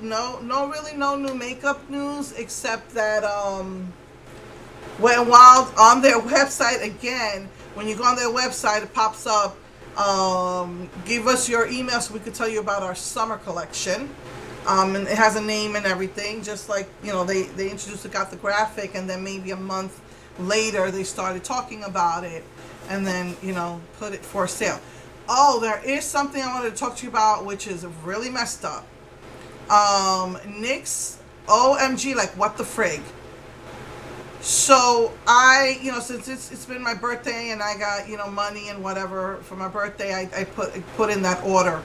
no new makeup news, except that while on their website again, when you go on their website, it pops up. Give us your email so we could tell you about our summer collection. And it has a name and everything, just like, you know, they introduced it, got the graphic, and then maybe a month later they started talking about it, and then, you know, put it for sale. Oh, there is something I wanted to talk to you about, which is really messed up. NYX, OMG, like what the frig. So you know, since it's been my birthday and I got, you know, money and whatever for my birthday, I put in that order.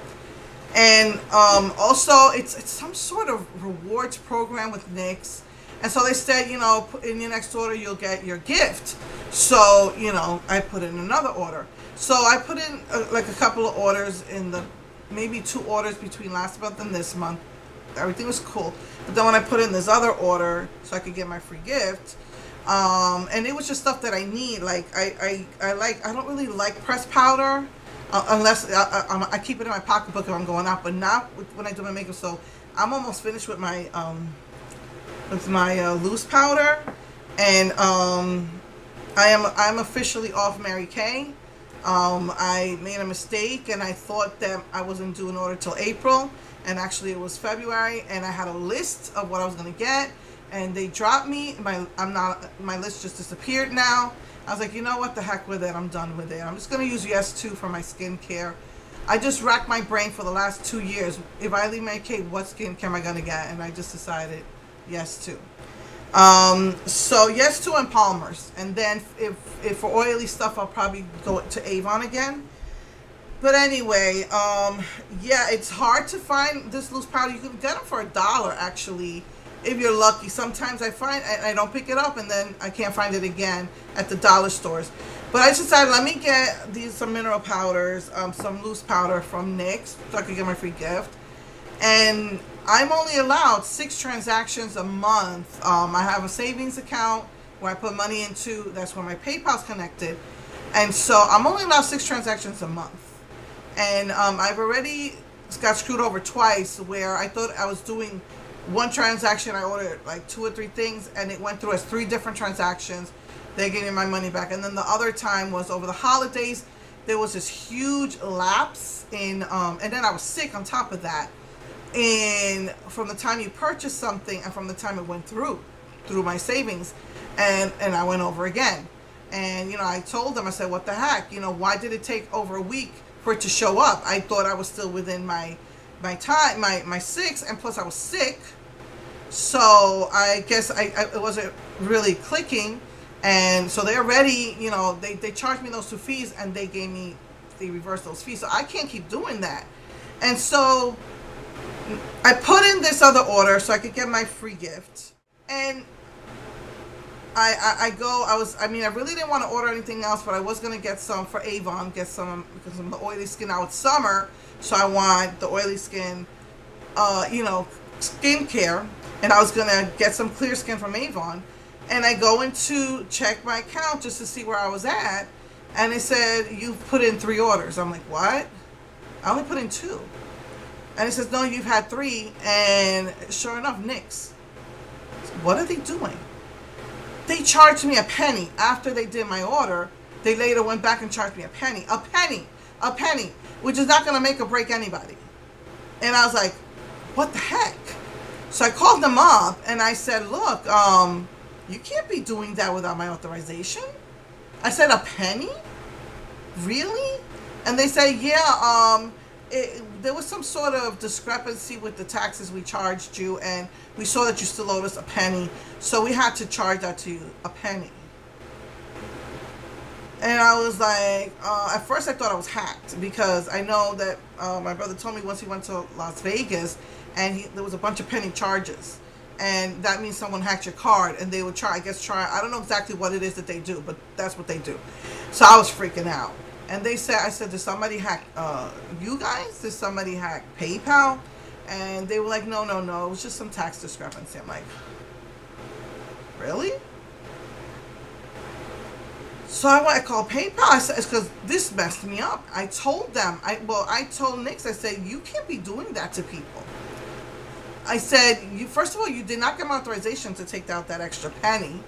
And also it's some sort of rewards program with NYX. And so they said, you know, in your next order you'll get your gift. So, you know, I put in another order. So I put in like a couple of orders in maybe 2 orders between last month and this month. Everything was cool. But then when I put in this other order so I could get my free gift, and it was just stuff that I need. Like I don't really like pressed powder unless I keep it in my pocketbook if I'm going out, but not when I do my makeup. So I'm almost finished with my loose powder, and I'm officially off Mary Kay. I made a mistake and I thought that I wasn't due an order till April, and actually it was February, and I had a list of what I was going to get, and they dropped me. My list just disappeared now. I was like, you know what, the heck with it, I'm done with it. I'm just going to use Yes2 for my skincare. I just racked my brain for the last 2 years. If I leave Mary Kay, what skincare am I going to get? And I just decided Yes2. So Yes2 and Palmer's, and then if for oily stuff I'll probably go to Avon again. But anyway, yeah, it's hard to find this loose powder. You can get them for $1 actually, if you're lucky. Sometimes I don't pick it up, and then I can't find it again at the dollar stores. But I decided, let me get some mineral powders, some loose powder from NYX so I could get my free gift. And I'm only allowed 6 transactions a month. I have a savings account where I put money into. That's where my PayPal's connected. And so I'm only allowed 6 transactions a month. And I've already got screwed over twice, where I thought I was doing one transaction. I ordered like 2 or 3 things, and it went through as 3 different transactions. They gave me my money back. And then the other time was over the holidays. There was this huge lapse in, and then I was sick on top of that. And from the time you purchased something and from the time it went through my savings, and I went over again. And, you know, I told them, I said, what the heck, you know, why did it take over a week for it to show up? I thought I was still within my time, my 6, and plus I was sick. So I guess it wasn't really clicking. And so they already, you know, they charged me those 2 fees, and they reversed those fees. So I can't keep doing that. And so I put in this other order so I could get my free gift. And I really didn't want to order anything else, but I was going to get some for Avon, because of the oily skin. Now it's summer, so I want the oily skin, you know, skincare. And I was going to get some clear skin from Avon. And I go in to check my account just to see where I was at. And it said, you've put in 3 orders. I'm like, what? I only put in 2. And it says, no, you've had 3. And sure enough, NYX. What are they doing? They charged me a penny after they did my order. They later went back and charged me a penny. A penny. A penny. Which is not going to make or break anybody. And I was like, what the heck? So I called them up and I said, look, you can't be doing that without my authorization. I said, a penny? Really? And they said, yeah, there was some sort of discrepancy with the taxes we charged you, and we saw that you still owed us a penny, so we had to charge that to you, a penny. And I was like, at first I thought I was hacked, because I know that my brother told me once he went to Las Vegas, and there was a bunch of penny charges. And that means someone hacked your card, and they would try, I don't know exactly what it is that they do, but that's what they do. So I was freaking out. And I said, did somebody hack you guys? Did somebody hack PayPal? And they were like, no, it was just some tax discrepancy. I'm like, really? So I called PayPal. I said, it's because this messed me up. I told them, I told NYX, I said, you can't be doing that to people. I said, you first of all, you did not get my authorization to take out that extra penny,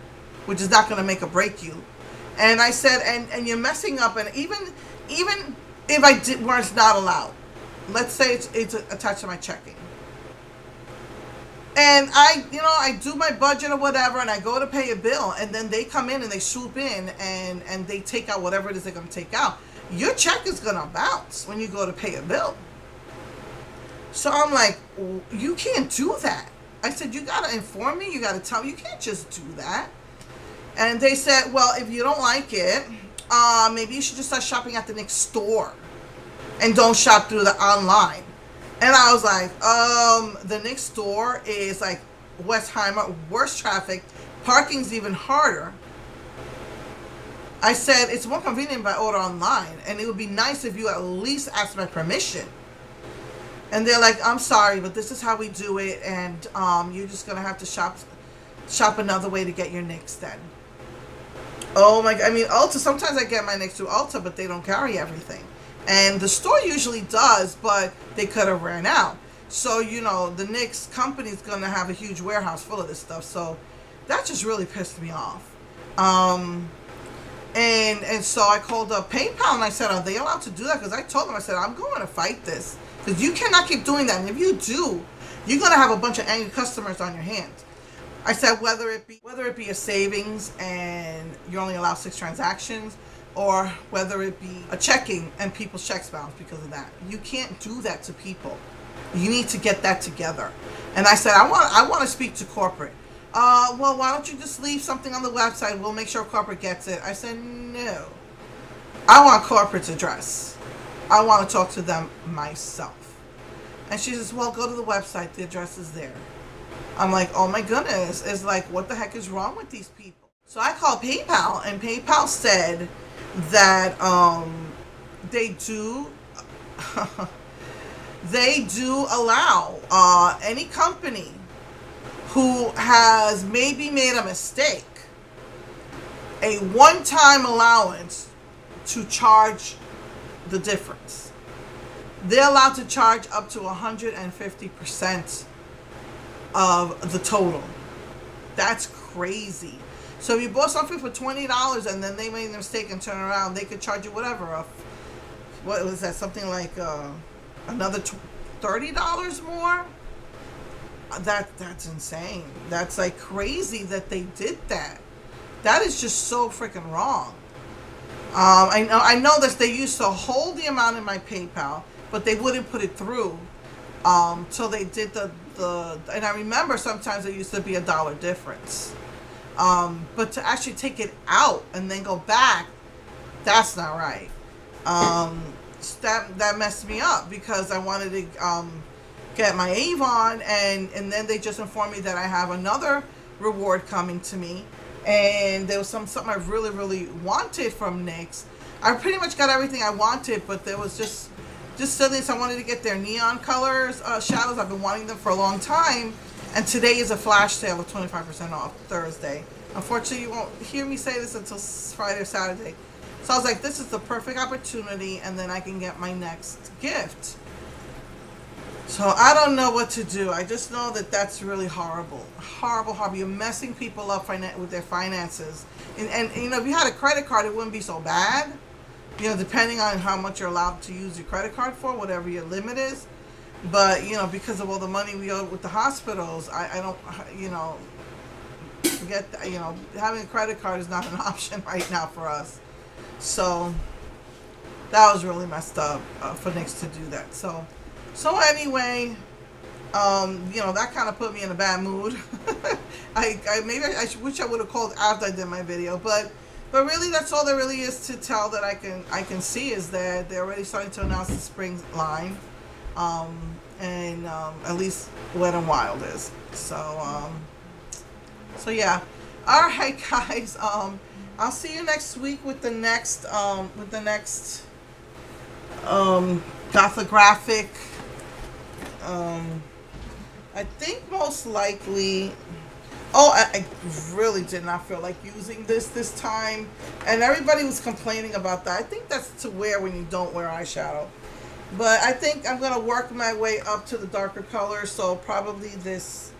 which is not going to make or break you. And I said, and you're messing up. And even if I did, where it's not allowed, let's say it's attached to my checking. And I do my budget or whatever, and I go to pay a bill, and then they come in and they swoop in and they take out whatever it is they're going to take out. Your check is going to bounce when you go to pay a bill. So I'm like, you can't do that. I said, you got to inform me. You got to tell me. You can't just do that. And they said, well, if you don't like it, maybe you should just start shopping at the NYX store and don't shop through the online. And I was like, the NYX store is like Westheimer, worse traffic, parking's even harder. I said, it's more convenient if I order online, and it would be nice if you at least ask my permission. And they're like, I'm sorry, but this is how we do it, and you're just going to have to shop another way to get your NYX then. Oh my God, I mean, Ulta, sometimes I get my NYX through Ulta, but they don't carry everything. And the store usually does, but they could have ran out. So, you know, the NYX company is going to have a huge warehouse full of this stuff. So that just really pissed me off. And so I called up PayPal and I said, are they allowed to do that? Because I told them, I said, I'm going to fight this. Because you cannot keep doing that. And if you do, you're going to have a bunch of angry customers on your hands. I said, whether it be a savings and you only allow 6 transactions, or whether it be a checking and people's checks bounce because of that. You can't do that to people. You need to get that together. And I said, I want to speak to corporate. Well, why don't you just leave something on the website? We'll make sure corporate gets it. I said, no. I want corporate's address. I want to talk to them myself. And she says, well, go to the website. The address is there. I'm like, oh my goodness. It's like, what the heck is wrong with these people? So I called PayPal, and PayPal said that they do allow any company who has maybe made a mistake a one-time allowance to charge the difference. They're allowed to charge up to 150% of the total. That's crazy. So if you bought something for $20 and then they made a mistake and turn around, they could charge you whatever. What was that? Something like another $30 more? That's insane. That's like crazy that they did that. That is just so freaking wrong. I know that they used to hold the amount in my PayPal, but they wouldn't put it through till they did the. And I remember sometimes there used to be $1 difference. But to actually take it out and then go back, that's not right. That messed me up because I wanted to get my Avon, and then they just informed me that I have another reward coming to me, and there was something I really, really wanted from NYX. I pretty much got everything I wanted, but there was just silliness. I wanted to get their neon colors, shadows. I've been wanting them for a long time. And today is a flash sale of 25% off, Thursday. Unfortunately, you won't hear me say this until Friday or Saturday. So I was like, this is the perfect opportunity, and then I can get my next gift. So I don't know what to do. I just know that that's really horrible. Horrible, horrible. You're messing people up with their finances. And you know, if you had a credit card, it wouldn't be so bad. You know, depending on how much you're allowed to use your credit card for, whatever your limit is. But, you know, because of all the money we owe with the hospitals, I don't, you know, forget that, you know, having a credit card is not an option right now for us. So, that was really messed up for NYX to do that. So anyway, you know, that kind of put me in a bad mood. Maybe I wish I would have called after I did my video, but really, that's all there really is to tell that I can see is that they're already starting to announce the spring line. At least Wet n Wild is. So yeah. All right, guys. I'll see you next week with the next gothographic. I think most likely. Oh, I really did not feel like using this time, and everybody was complaining about that. I think that's to wear when you don't wear eyeshadow. But I think I'm gonna work my way up to the darker color. So probably this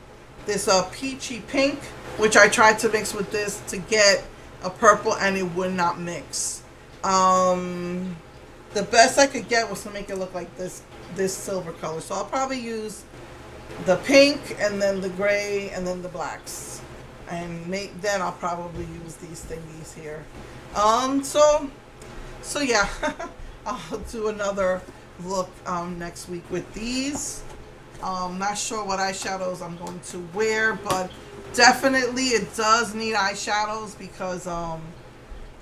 peachy pink, which I tried to mix with this to get a purple, and it would not mix. The best I could get was to make it look like this silver color. So I'll probably use the pink and then the gray and then the blacks, and then I'll probably use these thingies here. So yeah, I'll do another look next week with these. Not sure what eyeshadows I'm going to wear, but definitely it does need eyeshadows because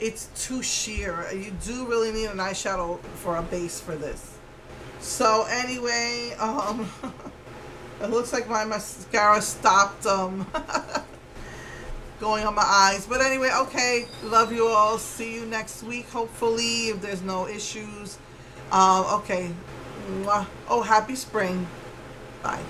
it's too sheer. You do really need an eyeshadow for a base for this. So anyway, it looks like my mascara stopped going on my eyes. But anyway, okay, love you all. See you next week, hopefully, if there's no issues. Okay. Oh, happy spring. Bye.